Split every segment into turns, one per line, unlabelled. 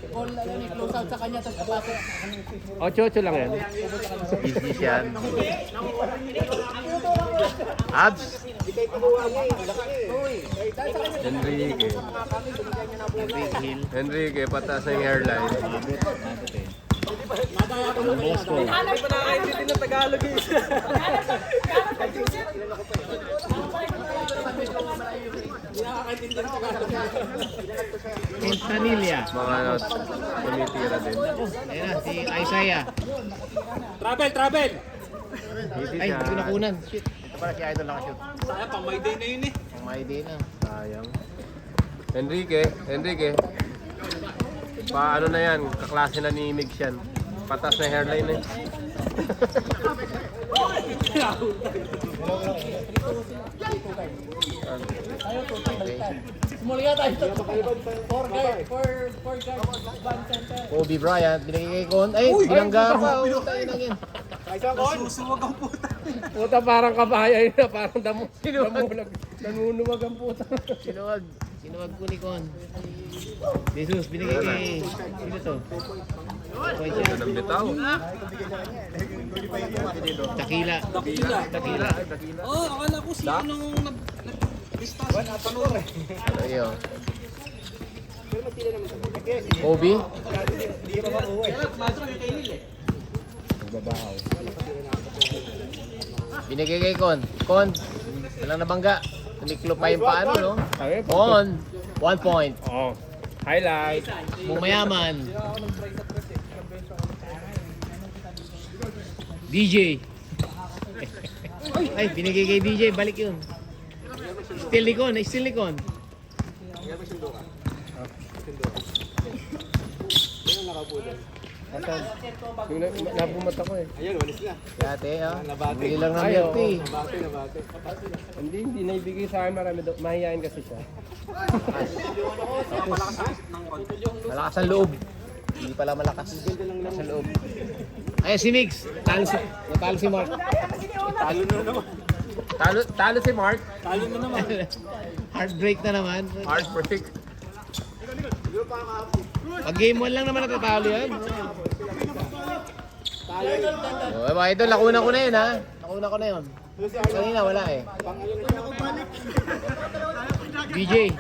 Ball na yun, close out sa kanya, tapos papasok.
8-8 lang yan.
Easy yan. Abs.
Enrique. Enrique, pataas na yung hairline.
Quintanilla.
Mga tumitira din.
Ayun na, si Isaiah.
Travel!
Easy
Ay,
siya.
hindi ko nakunan. Shit. Ito pala si Idol nakashoot.
Sayang, pang my day na yun eh.
Pang my day na.
Sayang. Enrique. Paano na yan? Kaklase na ni Migs yan. Patas na hairline eh.
Simulya tayo ito. 4 guys, 4 guys, band center.
Kobe Bryant, binigay kay Con. Ay, binangga pa. Oh, tayo na yun.
Susuwag ang puta.
Puta parang kabayan na, parang damulag. Nanunuwag ang puta.
Sinuwag. Sinuwag po ni Con. Jesus, binigay kay... Sino to? Point siya.
Ano ng bitaw?
Takila.
Oh, akala ko si anong nag-lista sa panuro.
Ano yun? Kobe? Binigay kay Con. Con, walang nabangga. Tumiklo pa yung paano, no? Con, 1 point.
Oh, highlight.
Bumayaman. DJ. Ay, binigay kay DJ. Balik yun. Still ni Con. Still ni Con.
Yung nabumat ako eh.
Dati, ha? Bili lang ng milk tea.
Hindi naibigay sa akin marami. Mahihain kasi siya.
Malakas ang loob. Hindi pala malakas. Sa loob. Ay, si Mix. Natalo si Mark.
Talo si Mark.
Heartbreak na naman.
Heartbreak.
Pag game 1 lang naman natatalo yan. Oh, mga idol, nakuna ko na yun, ha? Nakuna ko na yun. Kanina, wala eh. DJ.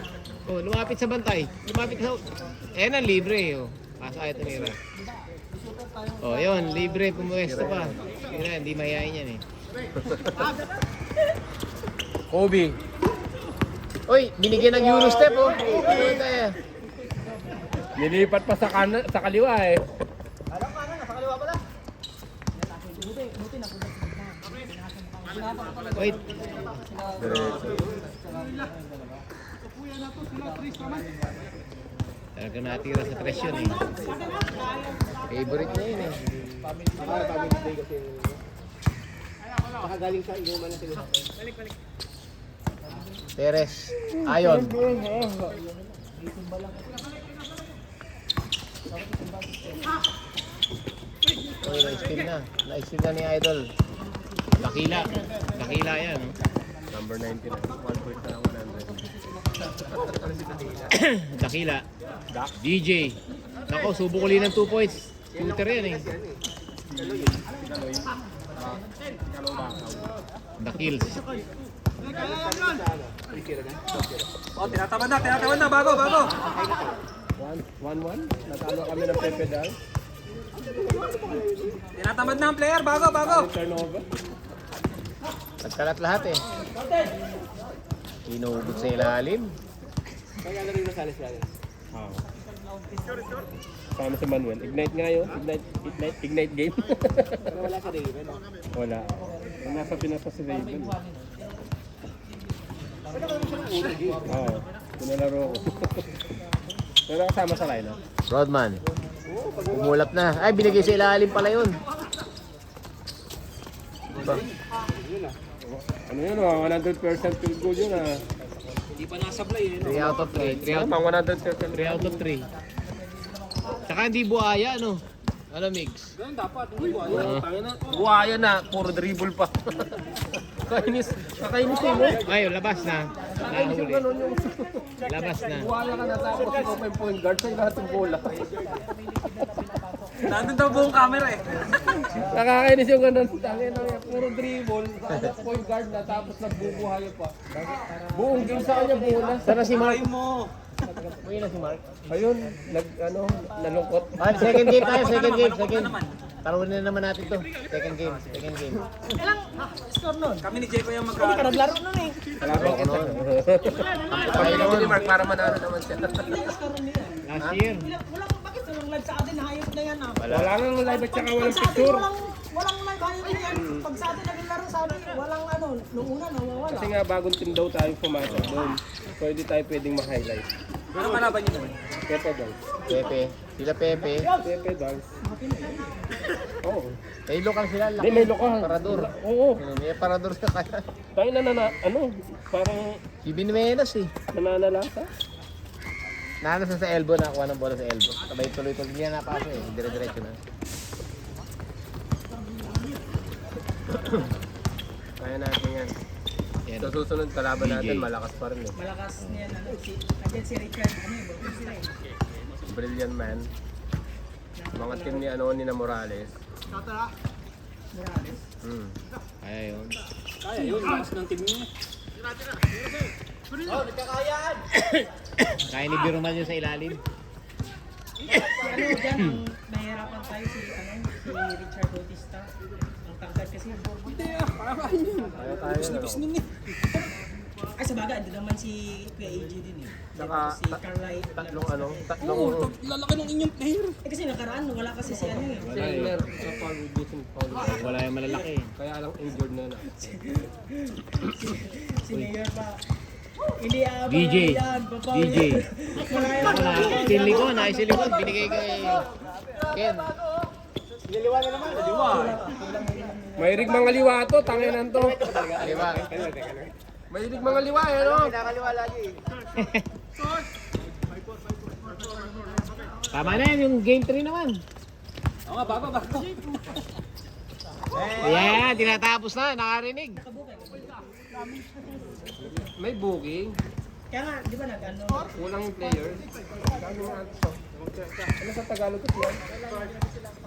Oh, lumapit sa bantay. Lumapit sa... Ayan ang libre eh. Oh. Pasok ayaw tumira. Oh, yun. Libre. Pumuwesto pa. Hindi mahihain yan eh.
Kobe.
Uy, binigyan ng Euro step, oh.
Nilipat pa sa kaliwa eh.
Wait. Talaga natira sa tres yun eh. Favorite na yun eh.
Nakagaling sa inuman na sila.
Teres. Ayon. Uy, na-steal na. Na-steal na ni Idol. Dakila. Dakila yan. Oh.
Number 19. 1 point na lang 100.
Dakila. DJ. Nako, subo ko ng 2 points. Shooter yan eh. Dakils.
Oh, tinatamad na, bago.
1-1. Natalo kami ng Pepedal.
Tinatamad na ang player, bago.
Turnover.
Nagkalat lahat eh. Inuubot sa ilalim.
Ah. Sama si Manuel. Ignite nga yun. Ignite game.
Wala sa Raven.
Wala. Ang nasa Pinas pa si Raven. Oo. Pinalaro ko. Pero kasama sa line,
Rodman. Umulap na. Ay, binigay sa ilalim pala yun.
Ano yun, 100% field goal yun ah.
Hindi pa nasablay eh.
3 out of 3. 3 out,
Pang 100%.
3 out of 3. Tsaka hindi buhaya, ano? Ano, Migs?
Ganun dapat, hindi ko alam.
Buhaya na, puro dribble pa. Kakainis eh mo.
Ay, labas na.
Nakainis yung ganun yung...
Labas na.
Wala ka na tapos ikaw pa yung point guard sa'yo lahat ng bola.
Nandun daw buong camera eh.
Nakakainis yung ganun. Tangin na yan. Puro dribble. Point guard na tapos nagbubuhay pa. Buong game sa kanya bola.
Sana si Mark.
mo.
Uwi na si Mark.
Ayun, nalungkot.
Ah, second game tayo, second game, second. Tarunin na naman natin to. Second game, second game.
Kami ni Jeko yung magkano.
Naglaro nun eh.
Wala ba ako nun? Kami na ni Mark para manalo naman siya.
Last year.
Bakit walang live sa atin? Hayop na yan ah.
Wala nang live at saka walang
Sa atin
picture.
walang live, hayop na yan. Pag sa atin naging laro, sabi, walang ano, nung una nawawala.
Kasi nga bagong team daw tayo pumasok doon. So hindi tayo pwedeng ma-highlight.
Ano kalaban niyo naman?
Pepe daw.
Pepe. Sila Pepe.
Pepe daw. Oo.
Eh, local sila. Laki.
Hindi, may local.
Parador.
Oo.
May parador sa kaya.
Tayo ano, parang
Si Binuenas eh.
nananalasa.
Nanas na sa elbow, nakakuha ng bola sa elbow. Sabay tuloy-tuloy niya napasa eh. Dire-diretso na.
Kaya natin yan.
Yan.
Sa susunod kalaban natin,
DJ.
malakas pa rin eh.
Malakas niya na, agad si Richard, ano eh, bakit sila eh.
Brilliant man. Mga team ni ni na Morales.
Kaya yun.
Kaya yun, lakas ng team niyo.
Kaya ni Biruman yun sa ilalim.
Ano dyan, ang nahihirapan tayo si Richard Bautista. Ang tangkad kasi.
Kaya tayo na.
Nun eh.
Ay, sa bagay, ando naman si Kuya AJ din eh.
Saka
Si Carly.
tatlong
Oo, lalaki ng inyong player.
Eh kasi nakaraan, wala kasi si ano eh.
Taylor sa Paul Wilson Paul.
Wala yung malalaki eh.
Kaya lang injured na.
Si Mayor pa. Hindi
DJ.
yan, papaw
DJ. Ako na, sili ko, naisili ko. Binigay kay Ken.
Mayrig mga liwa to, tanginan to.
Di ba?
Mayrig mga liwa eh, no?
Tama na yan, yung game 3 naman.
Oo nga, bago.
Ayan, tinatapos na, nakarinig.
May booking.
Kaya nga, di ba nag-ano?
Kulang yung players. Dami nga ito. Ano sa Tagalog ito yan?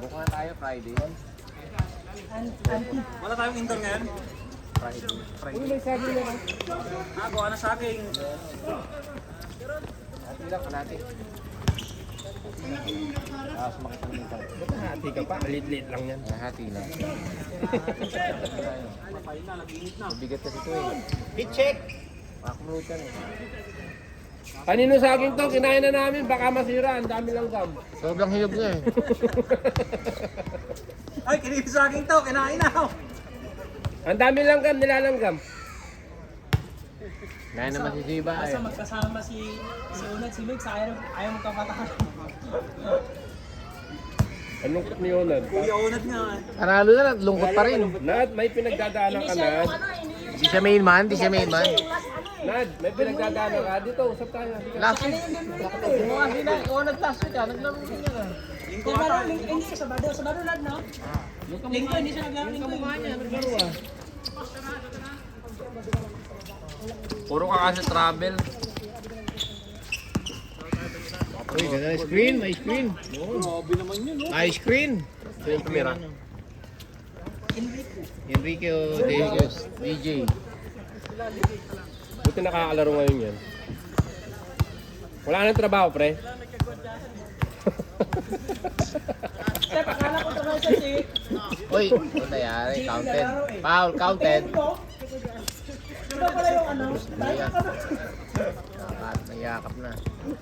Buka na tayo Friday.
Wala tayong indoor ngayon.
Uy, may sabi na lang.
Gawa na sa akin.
Hati lang, kalati. Tapos makita naman tayo.
Ba't hati ka pa? Lit-lit lang yan.
Hati lang. Mabigat kasi ito eh.
Hit check!
Makakumulot yan eh.
Kanino saging to? Kinain na namin. Baka masira. Ang dami lang gam.
Sobrang hiyog niya eh.
Ay, kinibig sa akin to, kinain na ako.
Ang dami lang gam. Nilalanggam.
Gaya naman si Ziba eh.
Basta magkasama si Unat, si Mike, sa ayaw magkapatahan.
Anong ni Yonad?
Kuya unat nga.
Panalo na lang, lungkot pa rin.
Nad, may pinagdadaanan ka, Nad.
Di siya main man, di siya main man.
Nad, may pinagdadaanan ka. Dito, usap tayo.
Last week. Kumuha din na, ikaw nag-last week ah. Naglaro din yan ah.
Hindi, Sabado lad, no? Linggo, hindi siya naglaro linggo.
Kamukha niya, naglaro ah.
Puro ka kasi travel.
Uy, ganda screen, may screen.
Grabe naman yun, no?
May screen.
Ito yung tumira.
Enrique De Jesus, DJ.
Buti nakakalaro ngayon yan. Wala nang trabaho, pre.
Step, akala ko naman siya si...
Uy, ano nangyari? Counted. Foul, counted.
Diba pala yung ano?
Nagyakap na.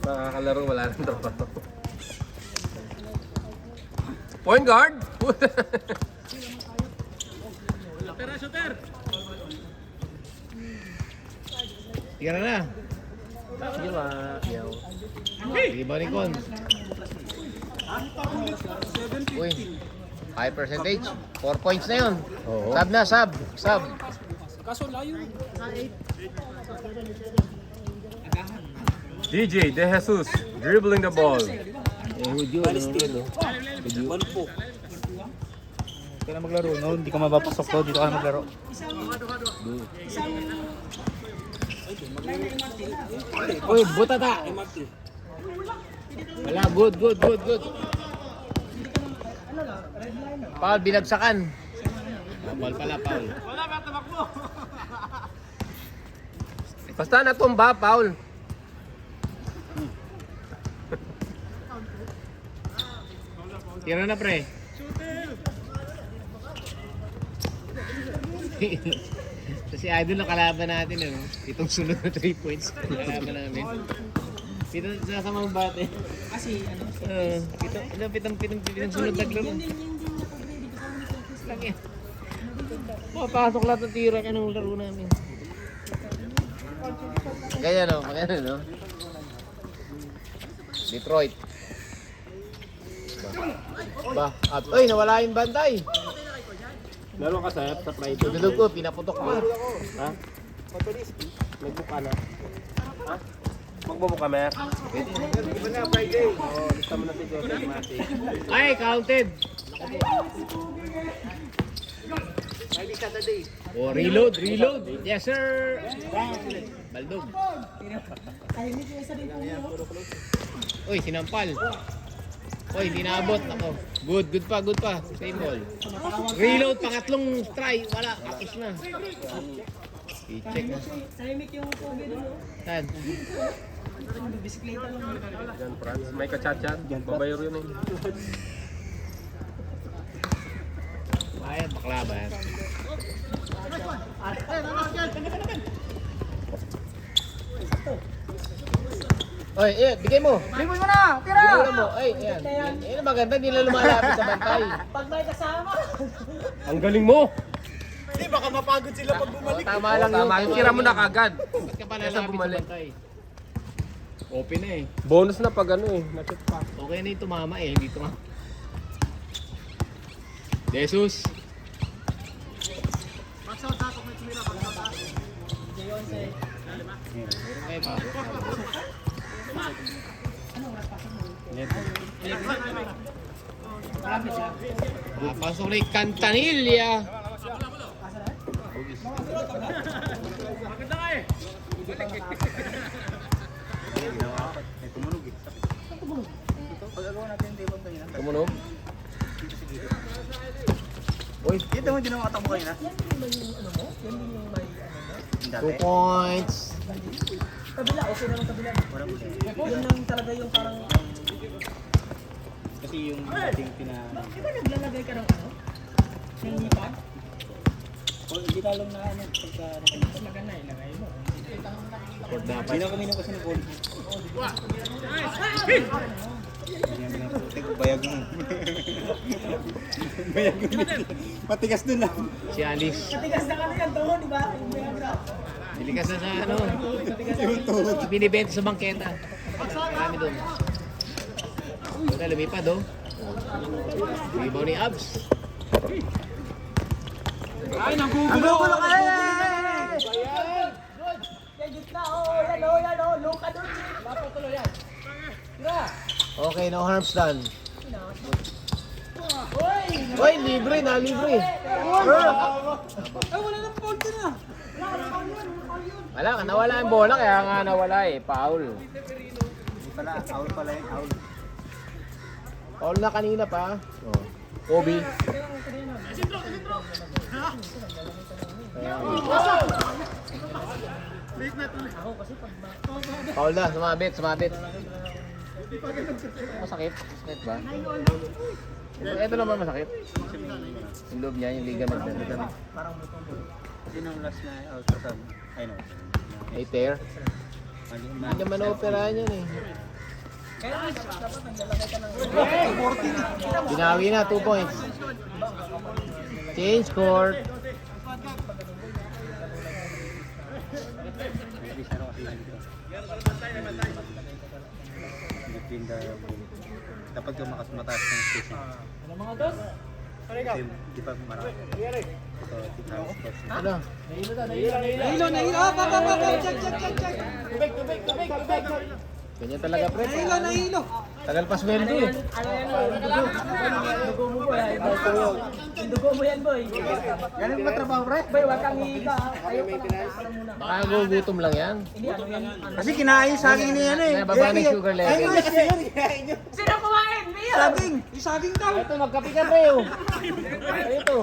Nakakalaro, wala nang trabaho. Point guard!
Tika na na.
Sige ba? Yaw.
Sige ba, Nicon? Uy, high percentage. 4 points na yun.
Oo.
Sub na, sub. Sub.
Kaso layo.
DJ De Jesus dribbling the ball.
One po.
Kaya na maglaro, no? Hindi ka mapapasok to, dito ka na maglaro.
Isang
Uy, butata. Wala, good. Paul, binagsakan. Paul pala, Paul. Basta natumba, Paul. Tira na, pre. Si Idol na kalaban natin, ano? Itong sunod na 3 points. Kalaban namin. Pitong sasamang bate.
Kasi ano,
Pitong sunod na glaro. Lang yan. Papasok lahat ng tira ka ng laro namin. Ganyan, no? Ganyan, no? Detroit. Uy, nawala yung bantay.
Laro ka sa Friday.
Tudulog ko, pinaputok mo.
Ha? Nagbook ka na. Ha? Magbubook ka, Mer? Di ba na Friday? Oo, lista mo na si Joseph Mati.
Ay, counted.
Friday, Saturday.
Oh, reload. Yes, sir. Baldog.
tahimik yung isa din po yun.
Uy, sinampal. Uy, hindi naabot. Ako. Good pa. Same ball. Reload, pangatlong try. Wala, tapos na. I-check na.
Tahimik yung pogi doon.
Saan?
Bisikleta lang.
Yan, Franz. May kachat-chat. Babayro yun eh.
Ayan, bakla ba yan? Oy, bigay mo.
Limon mo na! Tira!
Bigay mo. Ay, ayan. Yan ang maganda, hindi na lumalapit sa bantay.
Pag may kasama!
Ang galing mo.
Hindi, baka mapagod sila pag bumalik.
Tama lang yun.
Tama, yung tira mo na kagad.
Ba't ka pa
Kesa
lalapit sa
bumalik.
bantay? Open na eh.
Bonus na pag ano eh. Nachit pa.
Okay na yung tumama eh, hindi tumama. Jesus. Okay pa. Pasok na yung Cantanilla.
Tumunog eh. Pagagawa natin yung table kanina.
Tumunog.
Uy, dito mo din ang atak mo kanina.
Yan din ba yung ano mo? Yan din yung may ano mo?
2 points.
Kabila, okay naman kabila.
Walang uli.
Yun lang talaga yung parang...
Kasi yung ating
Di ba naglalagay ka ng ano? Ng nipad?
O, hindi lalong na ano. Pagka
Mas maganda ilagay mo.
Port dapat.
hindi na kuminom kasi ng gold. Bayag mo. Bayag mo. Matigas dun lang.
Si Alice.
Matigas na kami yan doon, di ba? Yung mga bra.
Dilikas na sa ano. Binibenta sa bangketa. Marami doon. Wala, lumipad oh. Libaw ni Abs.
Ay, nagugulo ka
Kaya gitna, yan o, Luka doon. Papatuloy yan. Tira!
Okay, no harms done.
Uy!
Uy, libre na, libre.
Ay, wala nang foul din ah.
Wala, nawala yung bola, kaya nga nawala eh. Foul.
Hindi pala, owl pala yung owl.
Foul na kanina pa. Oh. Kobe. Foul na, sumabit. Masakit? Masakit ba? Ito naman masakit. Yung loob niya, yung ligament niya.
Sino ang last na ultrasound? I know.
Ay, tear. Hindi naman operahan yan eh. Binawi na, 2 points. Change court.
Hindi siya kasi dito. Between the dapat yung mataas ng station.
Ano mga dos?
Di pa marami. So, titaas ko.
Ano?
Nahilo! Pa! Check!
Ganyan talaga pre.
Nahilo!
Tagal pa sweldo eh.
Ano yan, dugo mo boy. Dugo mo yan boy.
Yan ang matrabaho, pre.
Boy, wag kang higa. Ayaw ka lang. Ano muna.
Baka gugutom lang yan.
Hindi, ano yan. Ano.
Kasi kinain saging niya yan eh.
Kaya baba ng sugar level.
Sino kumain? Mia!
Saging! Yung saging daw!
Ito, magkape ka pre oh. Ito.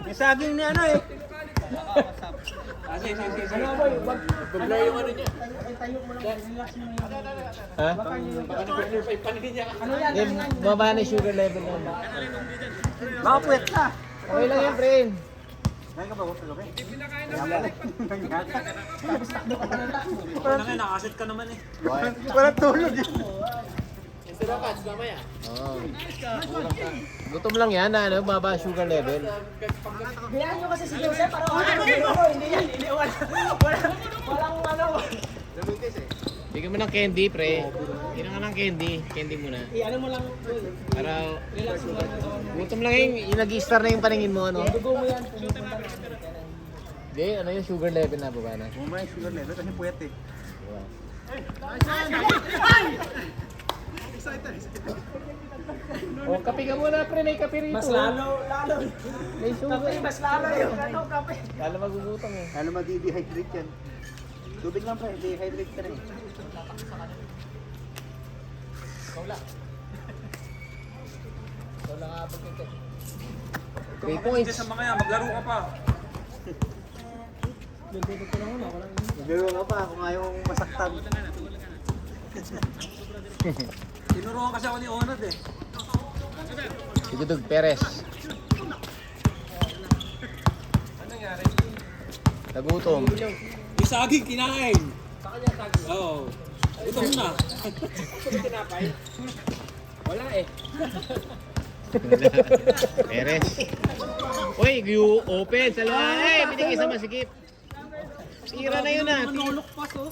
Yung saging ni ano eh.
Ano boy, wag. Ano yung ano niya? Tayo mo lang. Relax mo yung...
Ha?
Ano yan?
Yung baba ng sugar level yan.
Baka puwet ka.
Okay lang yan, friend.
Ngayon ka ba ko tuloy? Walang tulog yan.
Oo. Gutom lang yan, ano, baba sugar level.
Bilahan nyo kasi si Joseph para ano hindi yan. Hindi, walang ano.
Bigyan mo ng candy, pre. Bigyan ka ng candy. Candy muna.
Ano mo lang.
Para
Relax mo lang.
gutom lang yung nag-star na yung paningin mo, ano?
Dugo mo yan. Pumupunta lang.
Hindi, ano yung sugar level na baba na.
Bumay sugar level kasi puwet eh.
Oh, kape ka muna, pre. May kape rito.
Mas lalo.
May sugar.
Kape, mas lalo yung ano, kape.
Lalo magugutom eh.
Ano ma-dehydrate yan? Tubig lang pa, dehydrate ka rin.
Wala nga po ito. 3 points.
Maglaro ka pa kung ayaw mong masaktan. Tinuruan kasi ako ni Onod eh.
Sigudog Perez. Nagutom.
Yung saging kinain. Oo. Gutom na.
Wala eh.
Perez. Uy, you open. Salamat. Eh, binigay sa masikip. Tira na yun ah.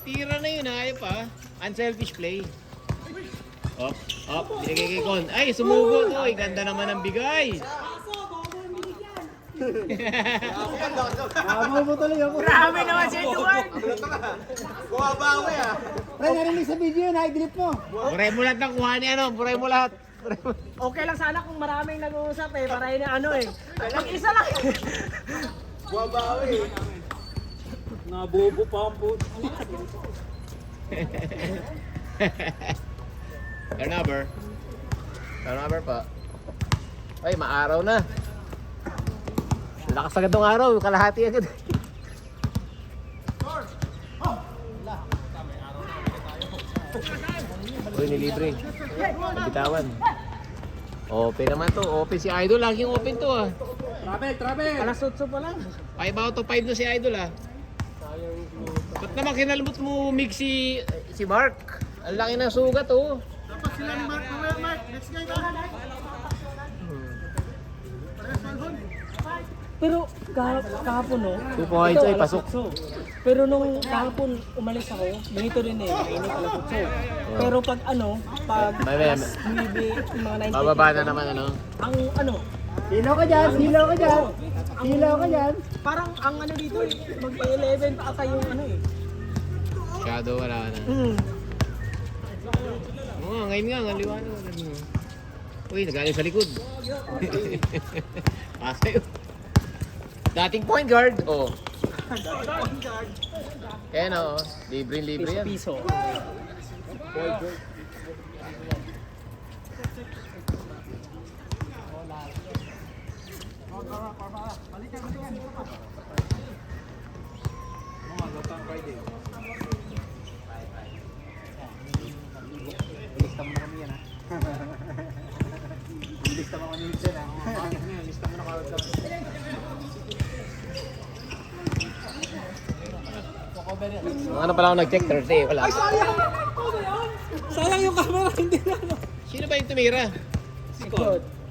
Tira na yun ah. Ayaw pa. Unselfish play. Up, up. Binigay kay Con. Ay, sumugot. Uy, ganda naman ang bigay.
Grabe naman si Edward.
Bumabawi ah. Pre, narinig sa video yun, i-delete mo.
Buray mo lahat ng kuha ni ano. Buray mo lahat.
Okay lang sana kung maraming nag-uusap eh. Para yun ano eh. Pag-isa lang.
Bumabawi.
Nabobo pa ang puto.
Turnover. Turnover pa. Ay, maaraw na. Lakas agad ng araw. Kalahati agad. Uy, nilibre. Nabitawan. Open naman to. Open si Idol. Laging open to ah.
Alas 8 pa lang.
5 out of 5 na si Idol ah. Ba't naman kinalmot mo mix si Mark? Ang laki ng sugat oh.
Dapat sila ni Mark. Mark, next game ka.
Pero kahapon no.
2 points ay pasok.
Pero nung kahapon umalis ako, ganito rin eh. Mainit alas 8. Pero pag ano, pag
May-
alas 9, mga 9.
Bababa na naman ano.
Ang ano,
Silaw ka dyan, silaw ka dyan. Silaw ka dyan.
parang ang ano dito eh, mag-11 pa ata yung ano eh.
Shadow wala na. Oo, ngayon nga, ang liwanag. Uy, nagaling sa likod. Pasay. Dating point guard. Oh. Kaya na, oh. Libre yan.
Piso.
Ilista mo na kami yan ha. Ilista mo kami yan ha. Ilista mo na kami yan.
Ano pala ako nag-check Thursday? Wala.
Sayang yung camera, hindi na ano.
Sino ba yung tumira?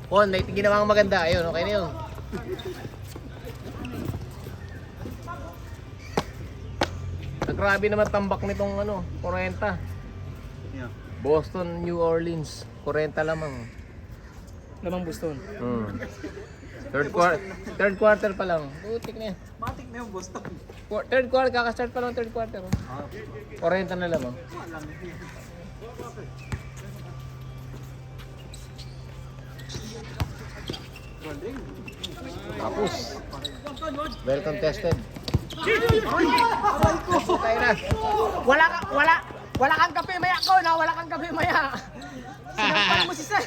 Kon, may ginawang maganda. Ayun, okay na yun. Grabe naman tambak nitong ano, 40.
Yeah.
Boston, New Orleans, 40 lamang.
Lamang Boston.
Third quarter pa lang. Butik na yan.
Matik na yung Boston.
Third quarter, kakastart pa lang third quarter. 40 na lamang.
Alam niyo.
Tapos. Well contested. Tayo na.
Wala kang kape maya ko, na wala kang kape maya. Sinampal mo si Sir.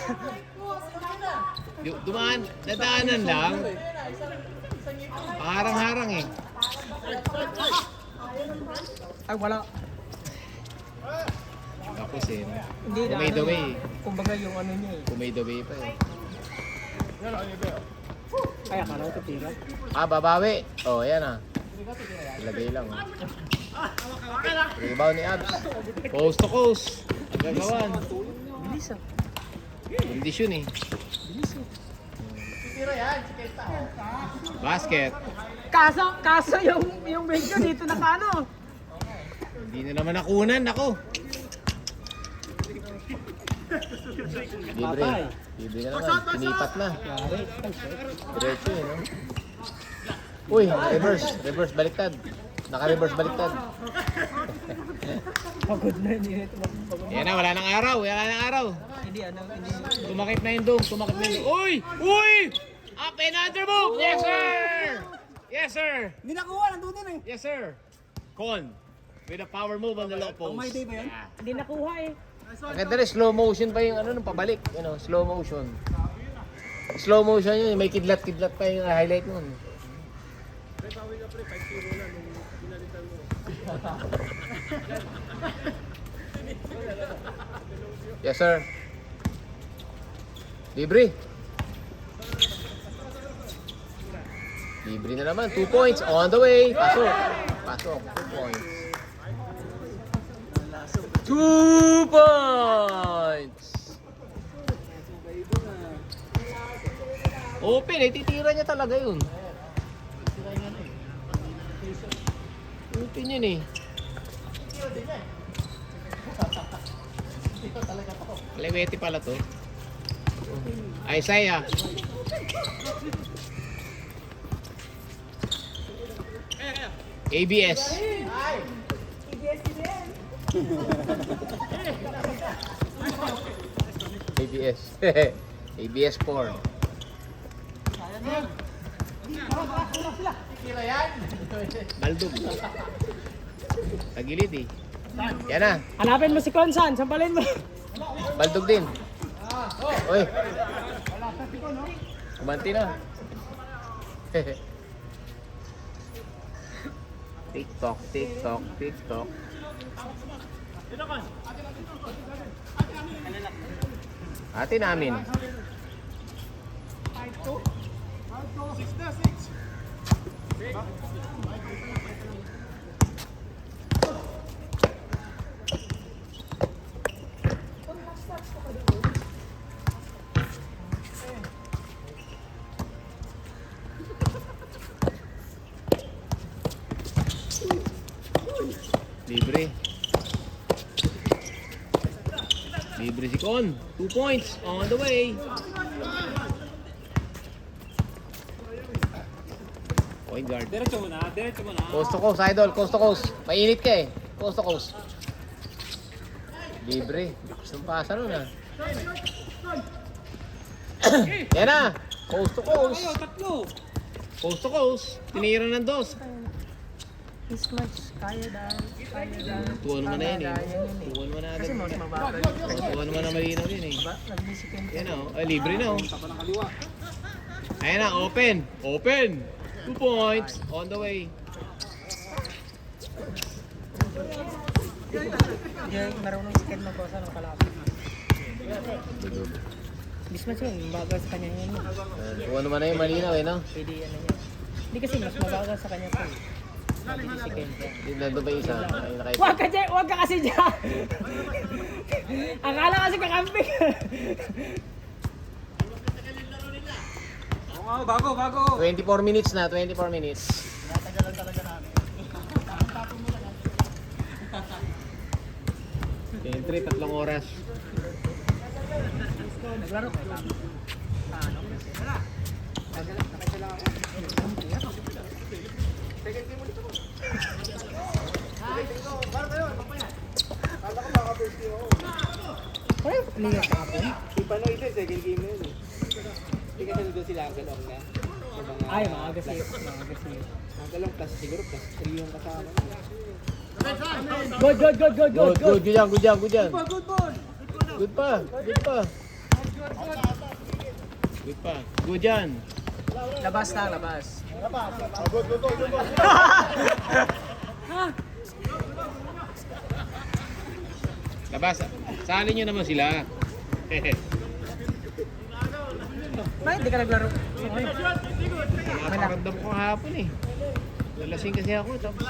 Dumaan, dadaanan lang. Harang-harang eh.
Ay, wala.
Tapos eh.
Hindi na.
Kumay the way.
Kumbaga yung ano niya eh.
Kumay the way pa eh.
Kaya ka na ito tira.
Babawi. Oh, yan ah. Ilagay lang. Rebound ni Abs. Coast to coast. Agagawan.
Bilis ah.
Kondisyon eh. Basket.
Kaso yung medyo dito na ano.
Hindi na naman nakunan. Ako. Libre. Libre na naman. Sinipat na. Diretso eh, no? Uy, reverse. Reverse baliktad. Naka-reverse baliktad.
Pagod na yun.
Yan na, wala nang araw. Wala nang araw.
Hindi ano, hindi.
Tumakip na yung dome. Tumakip na yung dome. Uy! Uy! Up and under move! Yes, sir! Yes, sir!
Hindi nakuha, nandun din eh.
Yes, sir! Con. With a power move on the low post.
May day ba yan?
Yeah.
Hindi nakuha eh.
Ang ganda rin, slow motion pa yung ano, nung pabalik. You know, slow motion. Slow motion yun, may kidlat-kidlat pa yung highlight nun. Yes, sir. Libre. Libre na naman. 2 points on the way. Pasok. Pasok. 2 points. 2 points! Open eh, titira niya talaga yun. Open yun eh. Leweti pala to. Isaiah. ABS. ABS. ABS 4. Baldog. Tagilid eh. Yan na.
Hanapin mo si Consan, sampalin mo.
Baldog din. Uy. Kumanti na. TikTok, TikTok, TikTok. Ate namin. Libre. Libre si Con. 2 points on the way. Point guard.
Diretso mo na, diretso mo na.
Coast to coast, idol. Coast to coast. Mainit ka eh. Coast to coast. Libre. Gustong pasa nun ah. Yan na. Coast to coast.
Ayo, tatlo.
Coast to coast. Tinira ng dos.
This much, kaya dahil. Kaya dahil.
Tuwan mo na yan eh. Tuwan mo na agad.
Kasi mas mabagal.
Tuwan mo na malinaw yun eh.
Nagbisikin ka.
Yan o. Ay, libre na o. Ayan na, open. Open. 2 points on the way.
Hindi, marunong si Ken magkosa ng kalapit. This much yun, bagal sa kanya yun.
Tuwan mo na yung malinaw eh, no?
Pwede ano yan. Hindi kasi mas mabagal sa kanya to. Sabi ni si Ken dyan.
Nandun ba yung isa? Ay, nakaipa.
Huwag ka kasi dyan! Akala kasi kakamping.
Oo nga, bago.
24 minutes na, 24 minutes.
Natagalan talaga namin.
Entry, 3 oras.
Naglaro ka lang.
Kala ko makapirsti ako.
Wala yung players kahapon.
Si Panoy ito, second game na yun eh. Hindi kasi nandun sila Uncle Ong na. Sa mga-
Ay, maaga si.
Uncle Ong plus siguro plus 3 yung kasama.
Good, good, good, good,
Good, good, good yan, good yan, good yan.
Good ball.
Good pa, good pa. Good pa, good yan.
Labas lang, labas.
Labas, sali nyo naman sila.
Bakit di ka naglaro?
Nakaramdam ko kahapon eh. Nalasing kasi ako, tapos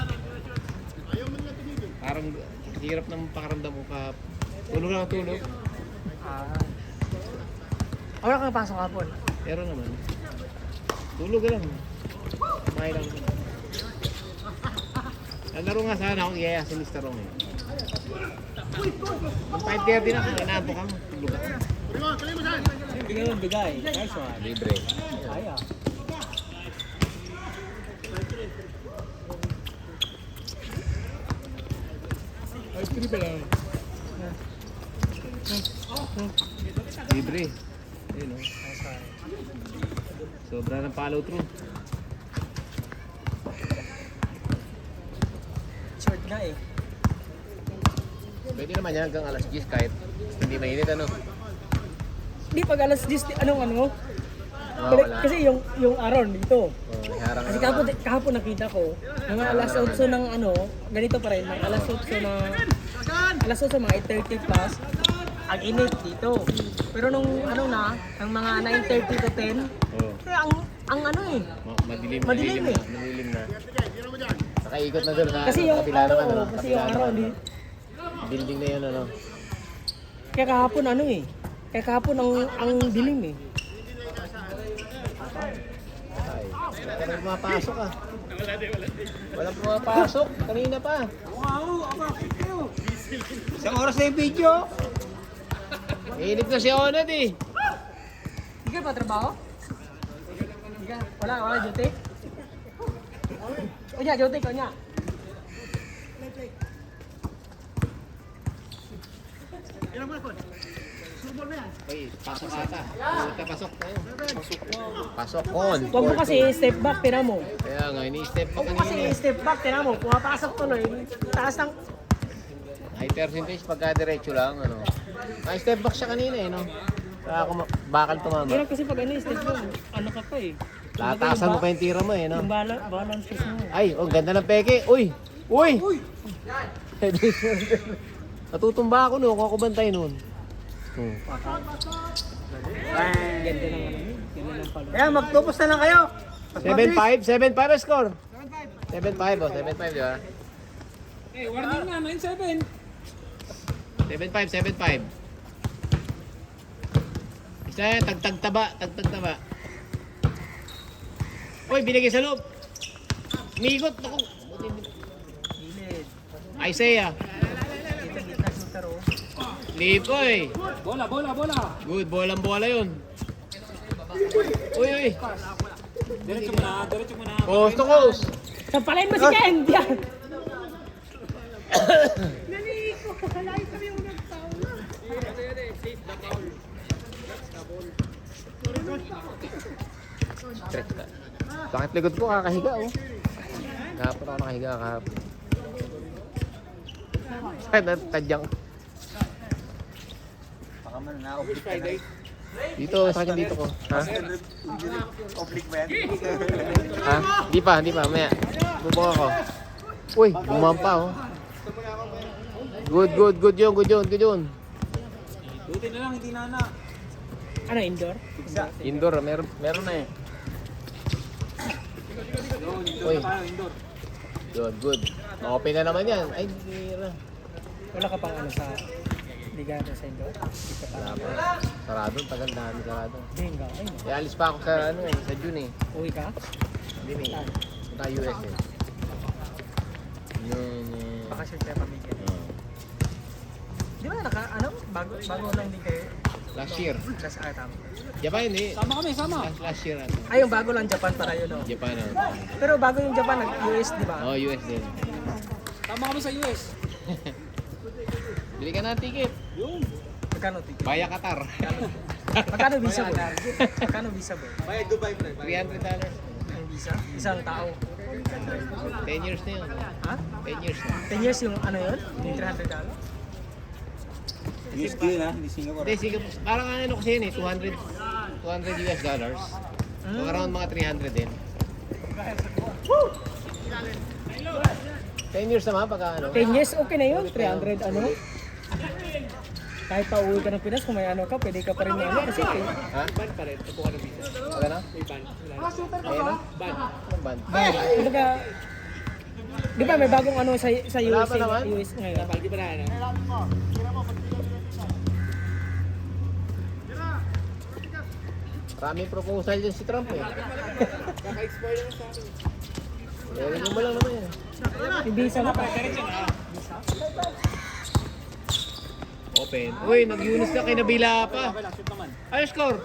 parang hirap ng pakaramdam ko kahapon. Tulog lang tulog.
Wala kang pasok hapon.
Pero naman, tulog ka lang. Kumain lang. Nalaro nga sana ako, iyaya si Mr. Rong eh. Kung 5:30 na, kung inaantok ka, tulog ka.
Hindi ka lang bigay. Nice one.
Libre.
Kaya.
Libre. Ayun o. Sobra ng follow through.
Short na eh.
Pwede naman yan hanggang alas 10 kahit hindi mainit ano.
Di pag alas 10, anong ano?
Wala.
Kasi yung Aron dito.
Oh, harang
Kasi kahapon nakita ko, mga alas 8 ng ano, ganito pa rin, mga alas 8 na, alas 8 mga 8:30 plus, ang init dito. Pero nung ano na, ang mga 9:30 to 10,
Oh.
kaya ang ano eh.
Madilim,
Madilim eh.
Madilim na. Nakaikot na doon sa
Kasi yung
kabila naman.
ano,
ano,
kasi
kabila
yung Aron,
naman. Building na yun ano.
kaya kahapon ano eh. Kaya kahapon ang dilim eh.
Ay, wala ka rin pumapasok ah. Walang pumapasok. Kanina pa.
Isang oras na yung video.
Inip na si Onad eh.
Hindi ka pa trabaho? Hindi ka? Wala duty? O niya, duty ko niya.
Ay, pasok ata. Puta, pasok tayo. Pasok on.
Huwag mo kasi step back, tira mo.
Kaya nga, ini-step pa
Huwag mo kasi
kanina.
step back, tira mo. Pumapasok tuloy. Taas ng...
High percentage pagka diretso lang, ano. Ay, step back siya kanina eh, no? Kaya ako bakal tumama.
Hirap kasi pag ano step mo, ano ka pa eh.
Latasan mo pa yung tira mo eh, no?
Yung balance mo.
Ay, oh, ganda ng peke. Uy! Uy! Natutumba ako no, kung ako bantay nun.
Ganda ng ano yun. Ganda ng palo.
Kaya magtupos na lang kayo.
7-5? 7-5 ang score? 7-5 oh, 7-5 di ba?
Eh, warning na, 9-7.
7-5, 7-5. Isa yan, tagtagtaba. Uy, binigay sa loob. Migot ako.
Gilid.
Isaiah.
Dito gitna shooter oh.
Lipoy.
Bola.
Good, bola yun. Uy.
Diretso mo na.
Coast to coast.
Sampalin mo si Ken! Yan!
Stretch ka. Bakit likod ko kakahiga oh. Kahapon ako nakahiga kahapon. Saan tadyang?
Baka man na-oblique ka na.
Dito, sa akin dito ko. Ha?
Oblique ba yan?
Ha? Hindi pa. Maya. Bubong ako. Uy, bumampa oh. Good yun.
Duty na lang, hindi na.
Ano, indoor?
Indoor, meron na eh. Uy.
Indoor.
Good. Open na naman yan. Ay, bira.
Wala ka pang ano sa ligado sa indoor? Hindi ka pa.
Wala pa. Sarado, tagal dami sarado.
Hindi nga. Ay,
Eh, alis pa ako sa ano eh, sa June eh.
uwi ka?
Hindi eh. Punta US eh. Yun eh.
Bakasyon kaya pamigyan. Di ba bago lang din kayo?
Last year.
Last tama.
Japan eh.
Sama kami.
Last year ano.
Ay, yung bago lang Japan para yun, no?
Japan ano.
Pero bago yung Japan, nag-US, di ba?
Oh, US din.
Sama kami sa US.
Bili ka na ng ticket.
Magkano ticket?
Via Qatar.
Magkano visa boy? Magkano visa boy?
Bayad Dubai, pre.
$300.
Ang visa? Isang tao.
10 years na yun.
Ha?
10 years na.
10 years yung ano yun? Yung $300?
USD na, hindi Singapore.
Hindi, sige. Parang ano kasi yun eh, $200 US dollars. So around mga 300 din. 10 years naman pagka ano.
10 years, okay na yun. 300 ano? Kahit pa uwi ka ng Pinas, kung may ano ka, pwede ka pa rin na ano. Kasi
Ha? Ban pa rin. Tupo ka ng visa. Wala na? May ban. Ayun na? Ban. Anong ban?
kumbaga, di ba may bagong ano sa
Wala
US,
pa naman?
US ngayon?
Di ba na ano? Maraming proposal dyan si Trump eh. Kaka-expire naman sa akin. Meron mo lang naman yan.
Yung visa na pa.
Open. Uy, nag-Yunus na kay Nabila pa. Ano score?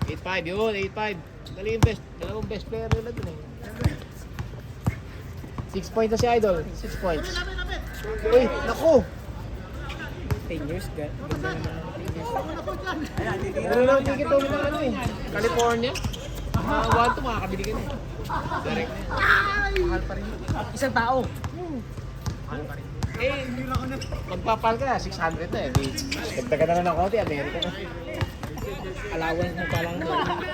8-5 yun, 8-5. Dali yung dalawang best player nila dun eh. 6 points na si Idol. 6 points. Uy, naku!
10 years, ganda naman ng 10 years.
Meron lang ticket ulit ng ano eh. California. Mga 1 to makakabili ka na eh. Direct na yan.
Mahal pa rin. Isang tao. Mahal pa rin.
Eh, magpapal ka, 600 na eh. Dagdagan na lang ng konti, Amerika na.
Allowance mo pa lang.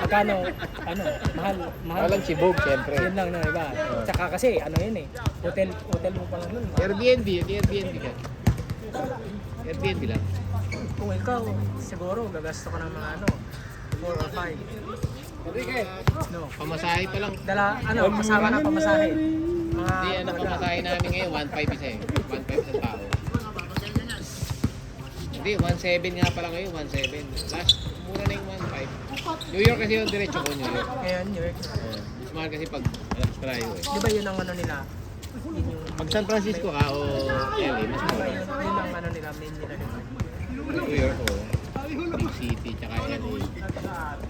Magkano? Ano? Mahal. Mahal.
Walang sibog, siyempre.
Yun lang na iba. Tsaka kasi ano yun eh. Hotel mo pa lang nun.
Airbnb ka. Airbnb lang.
Kung ikaw, siguro gagasto ka ng mga ano, 4 or 5. No.
Pamasahe pa lang.
Dala, ano, kasama ng pamasahe. Mga,
Hindi, ano pamasahe namin ngayon, 1.5 isa eh. 1.5 sa tao. Hindi, 1.7 nga pala ngayon, 1.7. Last, mura na yung 1.5. New York kasi yung diretso ko, New York.
Ngayon, New York.
Mas mahal kasi pag alam sa tayo eh.
Di ba yun ang ano nila? Yun yung,
Pag San Francisco ka o LA, mas
di ba
mura.
yun ang ano nila, main nila dito.
New York o Big City, tsaka LA.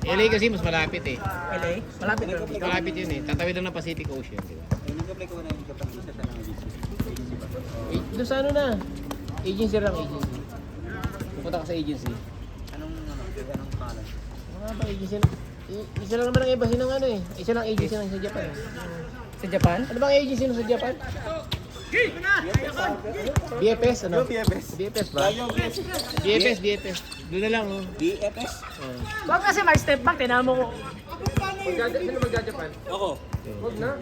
LA kasi mas malapit eh.
LA? Malapit lang dito.
Malapit yun eh. Tatawid lang ng Pacific Ocean, di ba?
Nag-apply ko na yung kapag isa sa mga visa.
Doon sa ano na? Agency lang, agency. Pupunta ka sa agency.
Anong pangalan?
Mga ba agency? Isa lang naman ang embassy ng ano eh. Isa lang agency lang sa Japan eh.
Sa Japan?
Ano bang agency ng sa Japan? BFS ano? BFS ba? BFS. Doon na lang oh.
BFS?
Huwag kasi mag-step back, tinahan mo ko.
Sino magja-Japan?
Ako.
Huwag na.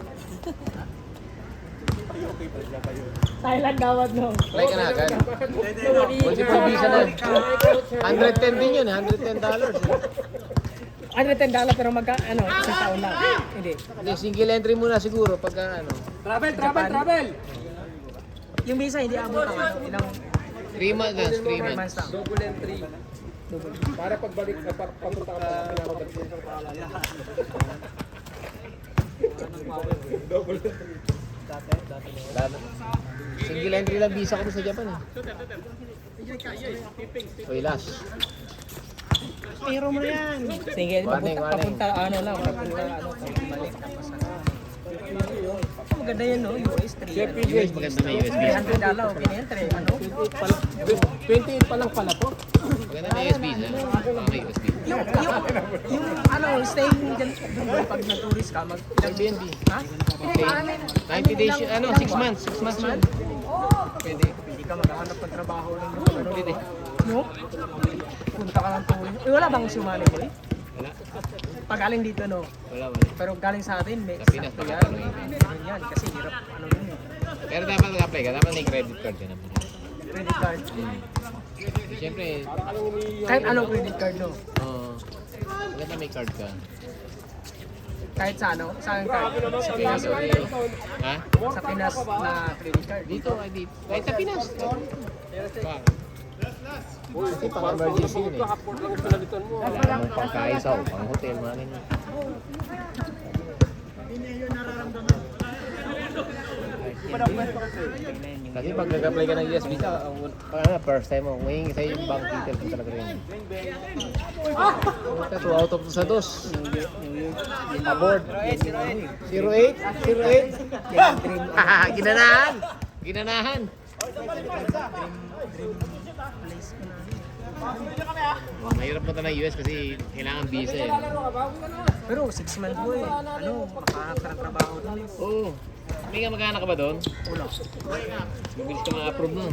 Silent gawad no.
Apply ka na agad. Kasi pa visa na. 110 din yun eh. $110.
$110 pero ano, isang taon lang. Hindi.
Hindi, single entry muna siguro pagka ano.
Travel!
Yung visa hindi abot ang ano, ilang
3 months lang, 3 months.
months lang.
Double entry. Para pagbalik, papunta ka pa, pinakabalik mo sa pangalan. Double entry.
Single entry lang visa ko sa Japan eh. Uy, last.
Pero mo na yan. Sige,
Warning, warning.
papunta ano lang, papunta ano, balik tapos ano. Maganda yan no, US 3.
US maganda na US visa.
$300 okay na yan, 3 ano.
28 pa lang pala to.
Maganda na US visa. May US visa.
Yung ano, staying dyan doon pag nag-tourist ka,
Airbnb.
ha? Hindi, parang
90 days yun, ano, 6 months. 6 months yun. Pwede.
Hindi ka maghahanap ng trabaho lang doon. Ano,
Pwede.
no? Punta ka ng tourist. Eh, wala bang sumali ko eh?
Wala.
Pag galing dito, no?
Wala.
Pero galing sa atin, may
Sa Pinas,
sakto yan.
baka ano
Meron yan, kasi hirap, ano yun eh.
Pero dapat mag-apply ka. Dapat may credit card ka naman.
Credit card.
Siyempre,
Kahit anong credit card, no?
maganda may card ka.
Kahit sa ano? Saan card? Sa Pinas o
Ha?
sa Pinas na credit card.
Dito, ay dito. Kahit sa Pinas. Pa. Kasi pang emergency yun eh.
Pinalitan mo.
Ang pangkaisaw, pang hotel, mga ganyan. Kasi pag nag-apply ka ng US visa, first time mo, may sa'yo yung bank details mo talaga rin. Ito, 2 out of sa 2. Aboard. 08? 08? Ginanahan! Ginanahan!
Place ko na.
Mahirap punta ng US kasi kailangan visa eh.
Pero 6 months boy, ano, makahanap ka ng trabaho doon.
Oo. May ka magkaanak ka ba doon?
Wala.
Mabilis ka ma-approve nun.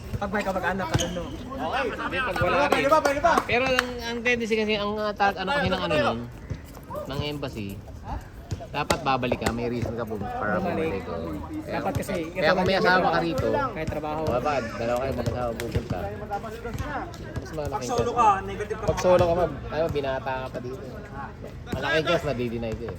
Pag may kamag-anak ka doon, no?
Hindi, pag wala rin. Pero ang tendency kasi, ang ano kasi ng ano nun, ng embassy, dapat babalik ka, may reason ka po para bumalik.
Dapat kasi,
Kaya kung may asawa ka rito,
kahit trabaho.
mababad, dalawa kayo mag-asawa pupunta. Mas malaki
Pag solo ka, negative ka.
Pag solo ka, binata ka pa dito. Malaki chance na di-deny ko eh.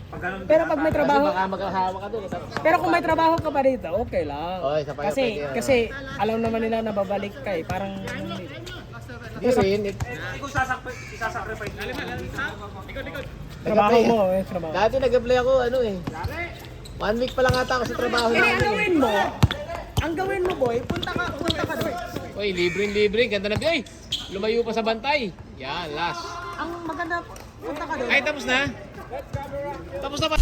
Pag ganun,
Pero pag may
Kasi
trabaho,
baka mag-asawa ka doon.
pero kung may trabaho ka pa dito, okay lang.
Okay, sa payo,
Kasi,
pwede yan.
kasi alam naman nila na babalik ka eh. Parang,
Hindi rin.
hindi ko isasacrifice.
trabaho mo, trabaho.
Dati nag-apply ako, ano eh. 1 week pa lang ata ako sa trabaho.
Eh, ang gawin mo boy, punta ka doon.
Uy, libre-libre. Ganda na. Ay, lumayo pa sa bantay. Yan, last.
Ang maganda, punta ka doon.
Ay, tapos na? Tapos na ba?